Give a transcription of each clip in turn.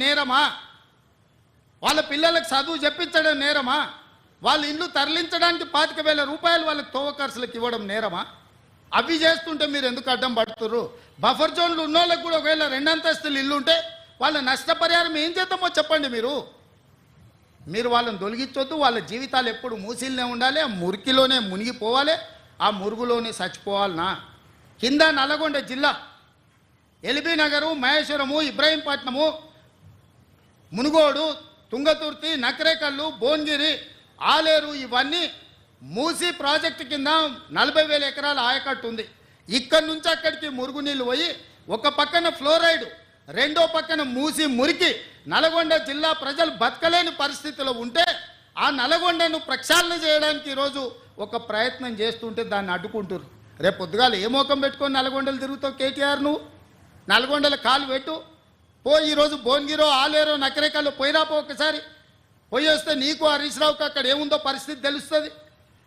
నేరమా? వాళ్ళ పిల్లలకు చదువు చెప్పించడం నేరమా? వాళ్ళ ఇల్లు తరలించడానికి 25,000 రూపాయలు వాళ్ళకి తోవ ఖర్చులకు ఇవ్వడం నేరమా? అవి చేస్తుంటే మీరు ఎందుకు అడ్డం పడుతుర్రు? బఫర్ జోన్లు ఉన్న వాళ్ళకి కూడా ఒకవేళ 2 అంతస్తులు ఇల్లు ఉంటే వాళ్ళ నష్టపరిహారం ఏం చేద్దామో చెప్పండి. మీరు వాళ్ళని తొలగించొద్దు. వాళ్ళ జీవితాలు ఎప్పుడు మూసిల్నే ఉండాలి, ఆ మురికిలోనే మునిగిపోవాలి, ఆ మురుగులోనే చచ్చిపోవాలనా? కింద నల్లగొండ జిల్లా ఎల్బీ నగరు, మహేశ్వరము, ఇబ్రాహీంపట్నము, మునుగోడు, తుంగతుర్తి, నకరేకల్లు, భువనగిరి, ఆలేరు ఇవన్నీ మూసి ప్రాజెక్టు కింద 40,000 ఎకరాల ఆయకట్టు ఉంది. ఇక్కడి నుంచి అక్కడికి మురుగునీళ్ళు పోయి ఒక పక్కన ఫ్లోరైడ్, రెండో పక్కన మూసి మురికి నల్గొండ జిల్లా ప్రజలు బతకలేని పరిస్థితిలో ఉంటే ఆ నల్గొండను ప్రక్షాళన చేయడానికి ఈరోజు ఒక ప్రయత్నం చేస్తుంటే దాన్ని అడ్డుకుంటారు. రేపు పొద్దుగాల ఏ మోకం పెట్టుకొని నల్గొండలు తిరుగుతావు కేటీఆర్? నువ్వు నల్గొండల కాలు పెట్టు పో. ఈరోజు భువనగిరో, ఆలేరో, నకరేకల్లో పోయిరాపో ఒకసారి. పోయి వస్తే నీకు హరీష్ రావుకి అక్కడ ఏముందో పరిస్థితి తెలుస్తుంది.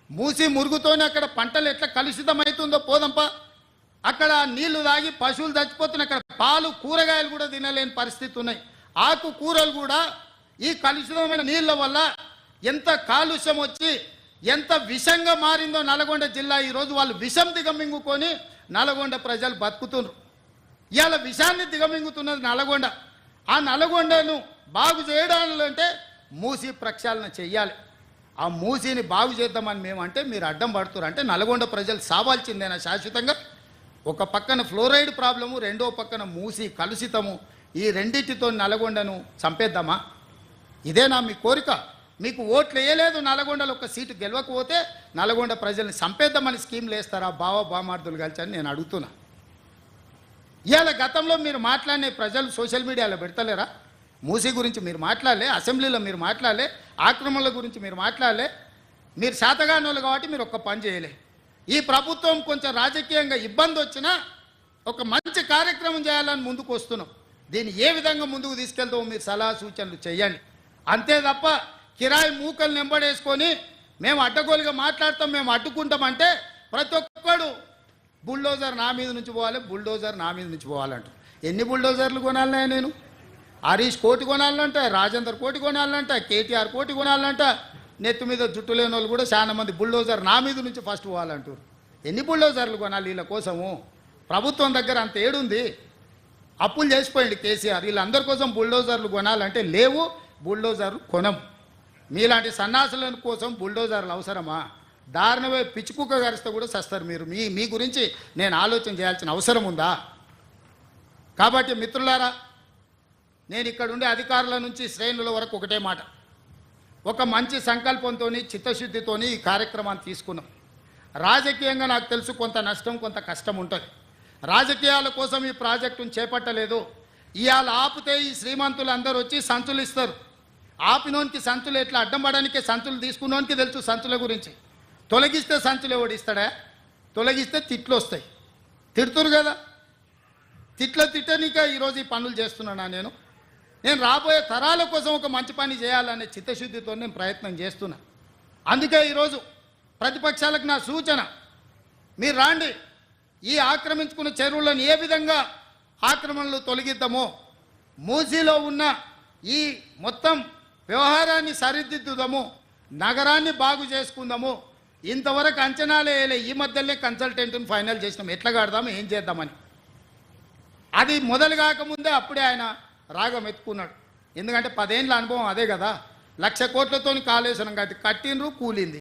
మూసి మురుగుతోనే అక్కడ పంటలు ఎట్లా కలుషితమవుతుందో పోదంపా. అక్కడ నీళ్లు తాగి పశువులు చచ్చిపోతున్నాయి. అక్కడ పాలు, కూరగాయలు కూడా తినలేని పరిస్థితి ఉన్నాయి. ఆకుకూరలు కూడా ఈ కలుషితమైన నీళ్ళ వల్ల ఎంత కాలుష్యం వచ్చి ఎంత విషంగా మారిందో నల్గొండ జిల్లా. ఈరోజు వాళ్ళు విషం దిగమింగుకొని నల్గొండ ప్రజలు బతుకుతున్నారు. ఇవాళ విషాన్ని దిగమింగుతున్నది నల్గొండ. ఆ నల్గొండను బాగు చేయడాలంటే మూసి ప్రక్షాళన చెయ్యాలి. ఆ మూసిని బాగు చేద్దామని మేమంటే మీరు అడ్డం పడుతున్నారు. అంటే నల్గొండ ప్రజలు సావాల్సిందేనా శాశ్వతంగా? ఒక పక్కన ఫ్లోరైడ్ ప్రాబ్లము, రెండో పక్కన మూసి కలుషితము, ఈ రెండింటితో నల్గొండను చంపేద్దామా? ఇదేనా మీ కోరిక? మీకు ఓట్లు వేయలేదు, నల్గొండలో ఒక సీటు గెలవకపోతే నల్గొండ ప్రజల్ని చంపేద్దామని స్కీమ్లు వేస్తారా బామార్దులు కలిసి అని నేను అడుగుతున్నా. ఇవాళ గతంలో మీరు మాట్లాడిన ప్రజలు సోషల్ మీడియాలో పెడతలేరా? మూసీ గురించి మీరు మాట్లాడలే, అసెంబ్లీలో మీరు మాట్లాడలే, ఆక్రమణల గురించి మీరు మాట్లాడలే. మీరు శాతగానోళ్ళు కాబట్టి మీరు ఒక్క పని చేయలే. ఈ ప్రభుత్వం కొంచెం రాజకీయంగా ఇబ్బంది వచ్చినా ఒక మంచి కార్యక్రమం చేయాలని ముందుకు వస్తున్నాం. దీన్ని ఏ విధంగా ముందుకు తీసుకెళ్తామో మీరు సలహా సూచనలు చేయండి. అంతే తప్ప కిరాయి మూకలు నెంబడేసుకొని మేము అడ్డగోలుగా మాట్లాడతాం, మేము అడ్డుకుంటామంటే ప్రతి ఒక్కడు బుల్డోజర్ నా మీద నుంచి పోవాలి, బుల్డోజర్ నా మీద నుంచి పోవాలంట. ఎన్ని బుల్డోజర్లు కొనాలన్నా? నేను హరీష్ కోటి కొనాలంట, రాజేందర్ కోటి కొనాలంట, కేటీఆర్ కోటి కొనాలంట. నెత్తి మీద జుట్టు లేని వాళ్ళు కూడా చాలా మంది బుల్డోజర్ నా మీద నుంచి ఫస్ట్ పోవాలంటారు. ఎన్ని బుల్డోజర్లు కొనాలి వీళ్ళ కోసము? ప్రభుత్వం దగ్గర అంత ఏడుంది? అప్పులు చేసిపోయింది కేసీఆర్. వీళ్ళందరి కోసం బుల్డోజర్లు కొనాలంటే లేవు, బుల్డోజర్లు కొనం. మీలాంటి సన్నాసుల కోసం బుల్డోజర్లు అవసరమా? దారుణమే పిచ్చుకుక్క గరిస్తే కూడా సస్తారు మీరు. మీ గురించి నేను ఆలోచన చేయాల్సిన అవసరం ఉందా? కాబట్టి మిత్రులారా, నేను ఇక్కడ ఉండే అధికారుల నుంచి శ్రేణుల వరకు ఒకటే మాట, ఒక మంచి సంకల్పంతో చిత్తశుద్ధితో ఈ కార్యక్రమాన్ని తీసుకున్నాం. రాజకీయంగా నాకు తెలుసు కొంత నష్టం కొంత కష్టం ఉంటుంది. రాజకీయాల కోసం ఈ ప్రాజెక్టును చేపట్టలేదు. ఇవాళ ఆపితే ఈ శ్రీమంతులు అందరూ వచ్చి సంచులు ఇస్తారు. ఆపినోనికి సంచులు ఎట్లా అడ్డం పడడానికి సంచులు తీసుకున్నోనికి తెలుసు సంచుల గురించి. తొలగిస్తే సంచులు ఎవడు ఇస్తాడా? తొలగిస్తే తిట్లు వస్తాయి. తిడుతురు కదా, తిట్టనీక ఈరోజు ఈ పనులు చేస్తున్నానా? నేను రాబోయే తరాల కోసం ఒక మంచి పని చేయాలనే చిత్తశుద్ధితో నేను ప్రయత్నం చేస్తున్నా. అందుకే ఈరోజు ప్రతిపక్షాలకు నా సూచన, మీరు రాండి, ఈ ఆక్రమించుకున్న చెరువులను ఏ విధంగా ఆక్రమణలు తొలగిద్దామో, మూసీలో ఉన్న ఈ మొత్తం వ్యవహారాన్ని సరిదిద్దుదాము, నగరాన్ని బాగు చేసుకుందాము. ఇంతవరకు అంచనాలే వేయలే. ఈ మధ్యలోనే కన్సల్టెంట్ని ఫైనల్ చేసినాం, ఎట్లా కడదాము, ఏం చేద్దామని. అది మొదలు కాకముందే అప్పుడే ఆయన రాగం ఎత్తుకున్నాడు. ఎందుకంటే 10 ఏళ్ళ అనుభవం అదే కదా. 1,00,000 కోట్లతో కాళేశ్వరం కట్టినరు, కూలింది.